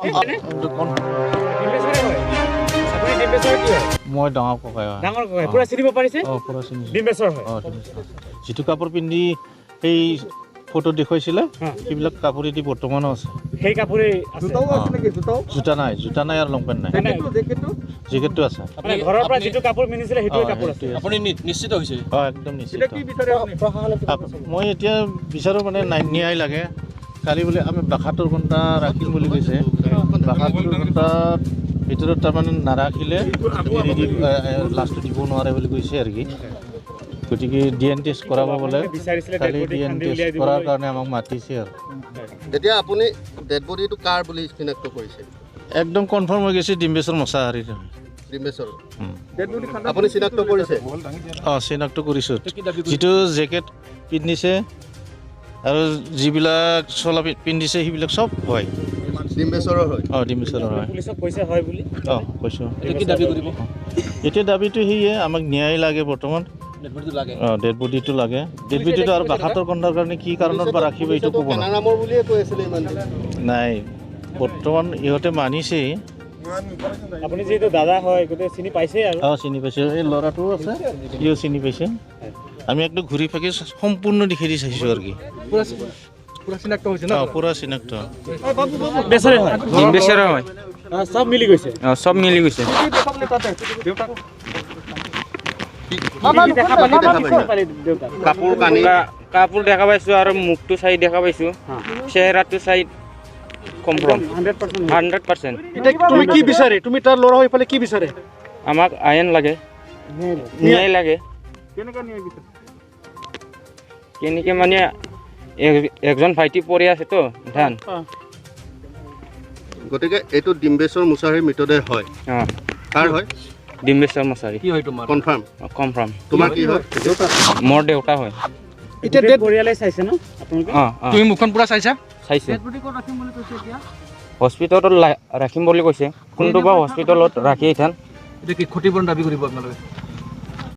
মই ডাঙৰ ককাই পুৰা চিনিব পাৰিছে পুৰা চিনি ডিম্বেশ্বৰ হয় যিটো কাপোৰ পিন্ধি সেই ফটো দেখুৱাইছিলে সেইবিলাক কাপোৰেদি বৰ্তমানো আছে সেই কাপোৰে জোতা নাই আৰু লং পেণ্ট নাই জেকেটটো আছে ঘৰৰ পৰা যিটো কাপোৰ পিন্ধিছিলে সেইটোৱে কাপোৰ আছে আপুনি নিশ্চিত হৈছে একদম নিশ্চিত মই এতিয়া বিচাৰোঁ মানে ন্যায় লাগে কালি বোলে আমি ৭২ ঘণ্টা ৰাখিম বুলি কৈছে ৭২ ঘণ্টাৰ ভিতৰত তাৰমানে নাৰাখিলে লাষ্টটো দিব নোৱাৰে বুলি কৈছে আৰু কি গতিকে DNA টেষ্ট কৰাব বোলে কালি DNA টেষ্ট কৰাৰ কাৰণে আমাক মাতিছে আৰু এতিয়া আপুনি ডেড বডিটো কাৰ বুলি চিনাক্ত কৰিছে একদম কনফাৰ্ম হৈ গৈছে ডিম্বেশ্বৰ মছাহাৰী ডিম্বেশ্বৰ আপুনি চিনাক্ত কৰিছে চিনাক্ত কৰিছোঁ যিটো জেকেট পিন্ধিছে আৰু যিবিলাক চোলা পিন্ধিছে সেইবিলাক চব হয় ডিম্বেশ্বৰৰ হয় ডিম্বেশ্বৰৰ হয় পুলিচক কৈছে হয় বুলি কৈছোঁ কি দাবী কৰিব এতিয়া দাবীটো সেয়ে আমাক ন্যায় লাগে বৰ্তমান ডেড বডিটো লাগে ডেড বডিটো আৰু ৭২ ঘণ্টাৰ কাৰণে কি কাৰণত বা ৰাখিব এইটো ক'ব নামৰ বুলিয়ে কৈ আছিলে ইমান নাই বৰ্তমান ইহঁতে মানিছেই আপুনি যিহেতু দাদা হয় গোটেই চিনি পাইছে আৰু চিনি পাইছে এই ল'ৰাটোও আছে সিও চিনি পাইছে আমি একদম ঘূৰি ফাকি সম্পূৰ্ণ দেখি দি চাইছোঁ আৰু কি পুৰা চিনাক্ত হৈছে পুৰা চিনাক্ত বেচৰে হয় ডিম্বেশ্বৰৰ হয় চব মিলি গৈছে চব মিলি গৈছে কাপোৰ কানি কাপোৰ দেখা পাইছোঁ আৰু মুখটো চাই দেখা পাইছোঁ চেহেৰাটো চাই কনফাৰ্ম 100%। তুমি কি বিচাৰে তুমি তাৰ ল'ৰা হৈ পেলাই কি বিচাৰে আমাক আইন লাগে ন্যায় লাগে কেনেকৈ মানে একজন ভাইটি পৰি আছেতো ধান গতিকে এইটো ডিম্বেশ্বৰ মছাহাৰীৰ মৃতদেহ হয় কাৰ হয় ডিম্বেশ্বৰ মছাহাৰী কি হয় তোমাৰ কনফাৰ্ম তোমাৰ কি হয় মোৰ দেউতা হয় এতিয়া ডেড পৰিয়ালে চাইছে ন আপোনালোকে তুমি মুখখন পুৰা চাইছা চাইছে হস্পিটেলত ৰাখিম বুলি কৈছে কোনটো বা হস্পিটেলত ৰাখি এথান এতিয়া কি ক্ষতিপূৰণ দাবী কৰিব আপোনালোকে